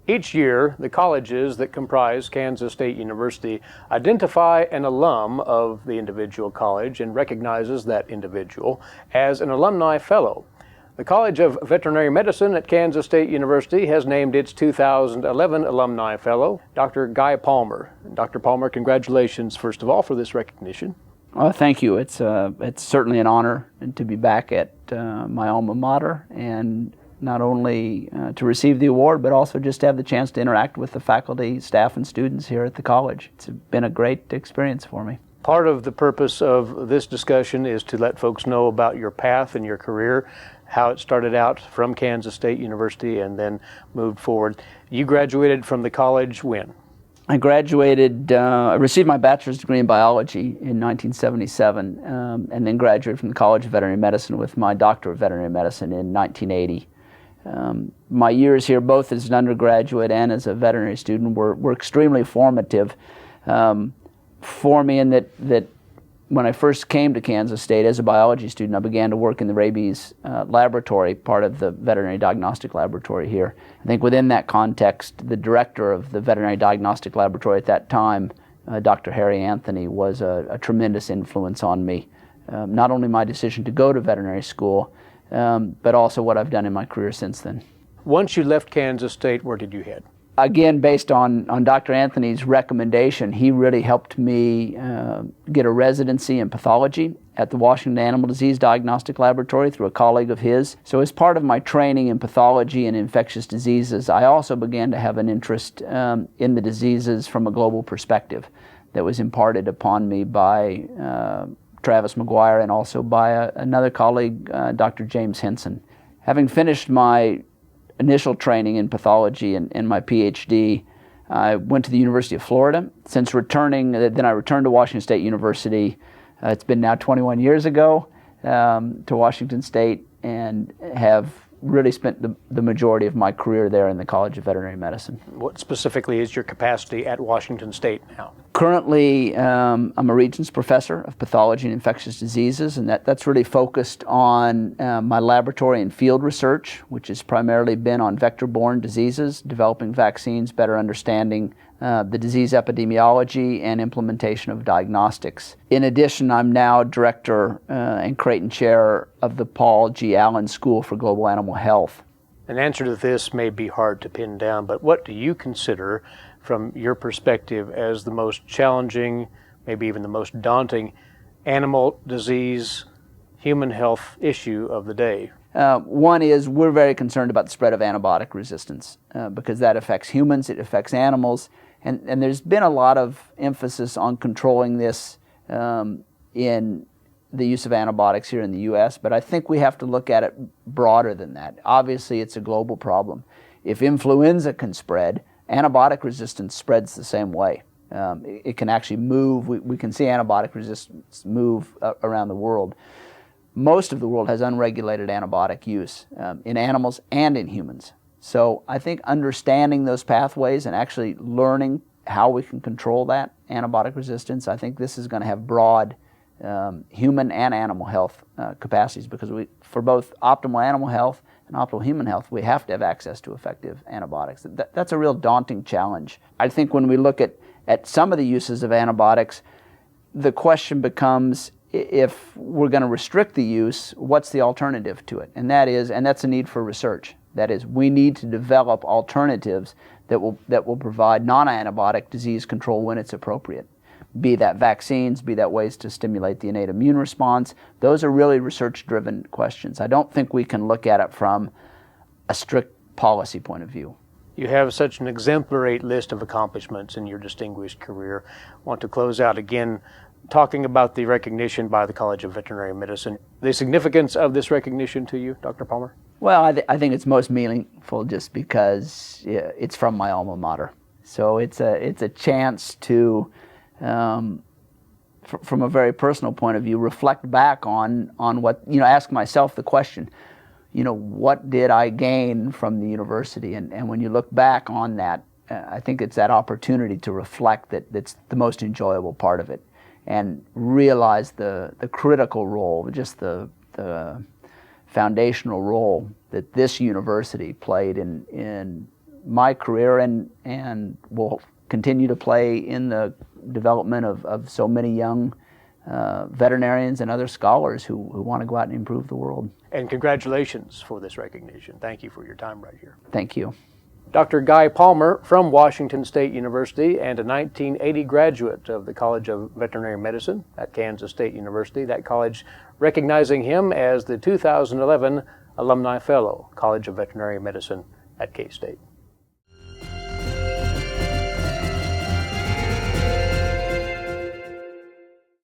Each year, the colleges that comprise Kansas State University identify an alum of the individual college and recognizes that individual as an Alumni Fellow. The College of Veterinary Medicine at Kansas State University has named its 2011 Alumni Fellow, Dr. Guy Palmer. Dr. Palmer, congratulations, first of all, for this recognition. Thank you. It's certainly an honor to be back at my alma mater, and not only to receive the award, but also just to have the chance to interact with the faculty, staff, and students here at the college. It's been a great experience for me. Part of the purpose of this discussion is to let folks know about your path and your career, how it started out from Kansas State University and then moved forward. You graduated from the college when? I graduated, I received my bachelor's degree in biology in 1977, and then graduated from the College of Veterinary Medicine with my doctorate of veterinary medicine in 1980. My years here, both as an undergraduate and as a veterinary student, were extremely formative for me in that when I first came to Kansas State as a biology student, I began to work in the rabies laboratory, part of the veterinary diagnostic laboratory here. I think within that context, the director of the veterinary diagnostic laboratory at that time, Dr. Harry Anthony, was a tremendous influence on me. Not only my decision to go to veterinary school, but also what I've done in my career since then. Once you left Kansas State, where did you head? Again, based on Dr. Anthony's recommendation, he really helped me get a residency in pathology at the Washington Animal Disease Diagnostic Laboratory through a colleague of his. So as part of my training in pathology and infectious diseases, I also began to have an interest in the diseases from a global perspective that was imparted upon me by Travis McGuire and also by another colleague, Dr. James Henson. Having finished my initial training in pathology and my PhD, I went to the University of Florida. Since returning, then I returned to Washington State University. It's been now 21 years ago to Washington State, and have really spent the majority of my career there in the College of Veterinary Medicine. What specifically is your capacity at Washington State now? Currently, I'm a Regents Professor of Pathology and Infectious Diseases, and that's really focused on my laboratory and field research, which has primarily been on vector-borne diseases, developing vaccines, better understanding the disease epidemiology, and implementation of diagnostics. In addition, I'm now Director and Creighton Chair of the Paul G. Allen School for Global Animal Health. An answer to this may be hard to pin down, but what do you consider, from your perspective, as the most challenging, maybe even the most daunting animal disease, human health issue of the day? One is we're very concerned about the spread of antibiotic resistance because that affects humans, it affects animals, and there's been a lot of emphasis on controlling this in the use of antibiotics here in the U.S., but I think we have to look at it broader than that. Obviously, it's a global problem. If influenza can spread, antibiotic resistance spreads the same way. It can actually move. We can see antibiotic resistance move around the world. Most of the world has unregulated antibiotic use in animals and in humans. So I think understanding those pathways and actually learning how we can control that antibiotic resistance, I think this is going to have broad human and animal health capacities, because for both optimal animal health and optimal human health, we have to have access to effective antibiotics. That's a real daunting challenge. I think when we look at some of the uses of antibiotics, the question becomes, if we're going to restrict the use, what's the alternative to it? And that's a need for research. That is, we need to develop alternatives that will provide non-antibiotic disease control when it's appropriate. Be that vaccines, be that ways to stimulate the innate immune response. Those are really research-driven questions. I don't think we can look at it from a strict policy point of view. You have such an exemplary list of accomplishments in your distinguished career. I want to close out again talking about the recognition by the College of Veterinary Medicine. The significance of this recognition to you, Dr. Palmer? Well, I think it's most meaningful just because it's from my alma mater. So it's a chance to, from a very personal point of view, reflect back on what, ask myself the question, what did I gain from the university? And when you look back on that, I think it's that opportunity to reflect that's the most enjoyable part of it, and realize the critical role, just the foundational role that this university played in my career and will continue to play in the development of so many young veterinarians and other scholars who want to go out and improve the world. And congratulations for this recognition. Thank you for your time right here. Thank you. Dr. Guy Palmer from Washington State University and a 1980 graduate of the College of Veterinary Medicine at Kansas State University, that college recognizing him as the 2011 Alumni Fellow, College of Veterinary Medicine at K-State.